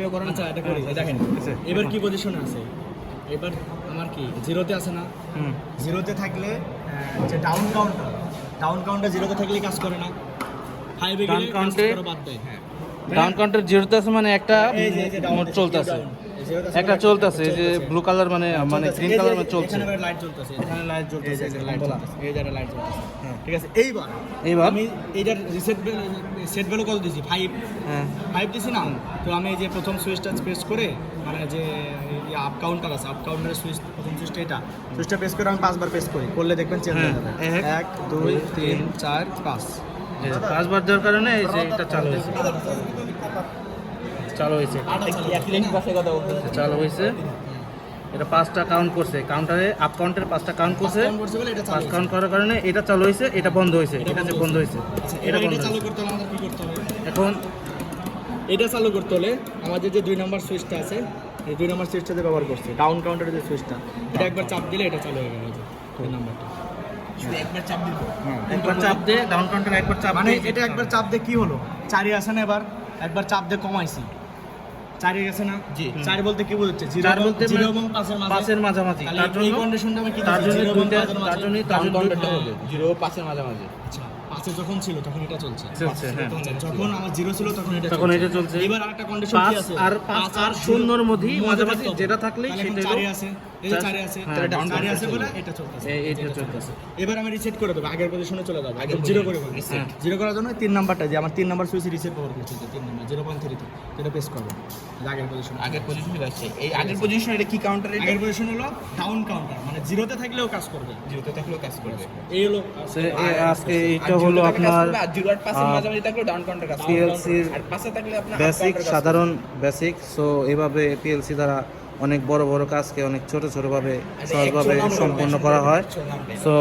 আগে করেন। আচ্ছা এটা করি দেখেন এবার কি পজিশনে আছে, এবার আমার কি জিরোতে আছে না, জিরোতে থাকলে যে ডাউন কাউন্টার জিরোতে থাকলে কাজ করে না, ফাইভে গেলে Down count এ বাদ দেয়। হ্যাঁ ডাউন কাউন্টার জিরোতে আছে মানে একটা এই যে ডাউন মোড চলতেছে, একটা চলতেছে এই যে ব্লু কালার মানে গ্রিন কালার মানে চলছে। এখানে লাইট জ্বলতেছে, এখানে লাইট জ্বলতেছে, লাইট জ্বলতেছে, এই যে লাইট জ্বলতেছে। ঠিক আছে এইবার আমি এইটার সেট ভ্যালু কত দিছি 5, হ্যাঁ 5 দিছি না। তো আমি এই যে প্রথম সুইচটা প্রেস করে মানে যে আপ কাউন্টার আছে, আপ কাউন্টারের সুইচ প্রথম সুইচটা এটা সুইচটা প্রেস করে আমি 5 বার প্রেস করি, করলে দেখবেন চেঞ্জ হয়ে যাবে। 1 2 3 4 5 5 বার দেওয়ার কারণে এই যে এটা চালু হয়েছে, চালু হয়েছে এটা 5টা কাউন্ট করছে, কাউন্টারে আপ কাউন্টারে 5টা কাউন্ট করছে, বলে এটা 5 কাউন্ট করার কারণে এটা চালু হয়েছে, এটা বন্ধ হয়েছে, এটা যে বন্ধ হয়েছে, এটা বন্ধ চালু হয়েছে। করতে হলে আমাদের কি করতে হবে, এখন এটা চালু করতে হলে আমাদের যে 2 নম্বর সুইচটা আছে এই 2 নম্বর সুইচটা দিয়ে ব্যবহার করছে, ডাউন কাউন্টারের যে সুইচটা, এটা একবার চাপ দিলে এটা চালু হয়ে গেল, 2 নম্বরটা শুধু একবার চাপ দিব। একবার চাপ দে ডাউন কাউন্টারে একবার চাপ মানে দে, এটা একবার চাপ দিয়ে কি হলো, 4 আসে না, এবার একবার চাপ দিয়ে কমাইছি 4 গেছে না। জি 4 বলতে কি বোঝাচ্ছে, 4 বলতে 0 এবং 5 এর মাঝামাঝি, তাহলে তার এই জন্য কন্ডিশনটা আমি কি তার দিচ্ছি, জন্য 0 এবং দুইটা 5 এর তার জন্য ডাউন কাউন্টারটা হবে 0 ও 5 এর মাঝামাঝি। আচ্ছা 5 যখন ছিল তখন এটা চলছে, হ্যাঁ। যখন আমার 0 ছিল তখন এটা তখন এটা চলছে। এবার আরেকটা কন্ডিশন কি 5 আছে, আর 0 এর মধ্যে মাঝামাঝি যেটা থাকলেই সেটা 4 আছে, এই যে 4 আছে, হ্যাঁ, তাহলে ডাউন ডাউন 4 আছে বলে এটা চলতেছে, এইটা চলতেছে। এবার আমি রিসেট করে দেব, আগের পজিশনে চলে যাব, আগে 0 করে দেব। হ্যাঁ। 0 করার জন্য 3 নাম্বারটা যে আমার 3 নাম্বার সুইচ রিসেট ব্যবহার করছি, 3 নাম্বার 0.3 তে এটা প্রেস করব, আগের পজিশনে যাচ্ছে। এই আগের পজিশন এটা কি কাউন্টার, আগের পজিশন হলো ডাউন কাউন্টার, মানে 0 তে থাকলেও কাজ করবে, জিরোতে থাকলেও কাজ করবে। এই হলো আজকে এটা হলো আপনার 0 আর 5 এর মাঝামাঝি থাকলেও ডাউন কাউন্টার কাজ করবে, পিএলসির আর 5 এ থাকলে আপনার বেসিক, সাধারণ বেসিক। সো এইভাবে পিএলসি দ্বারা অনেক বড় বড় কাজকে অনেক ছোট ছোটভাবে সহজভাবে সম্পন্ন করা হয়। সো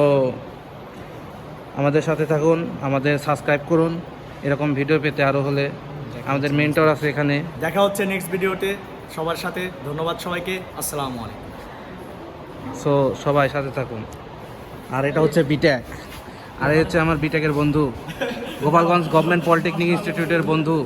আমাদের সাথে থাকুন, আমাদের সাবস্ক্রাইব করুন এরকম ভিডিও পেতে। আরও হলে আমাদের মেন্টর আছে এখানে। দেখা হচ্ছে নেক্সট ভিডিওতে সবার সাথে। ধন্যবাদ সবাইকে, আসসালামু আলাইকুম। সো সবাই সাথে থাকুন। আর এটা হচ্ছে বিটেক, আর এই হচ্ছে আমার বিটেকের বন্ধু, গোপালগঞ্জ গভর্নমেন্ট পলিটেকনিক ইনস্টিটিউটের বন্ধু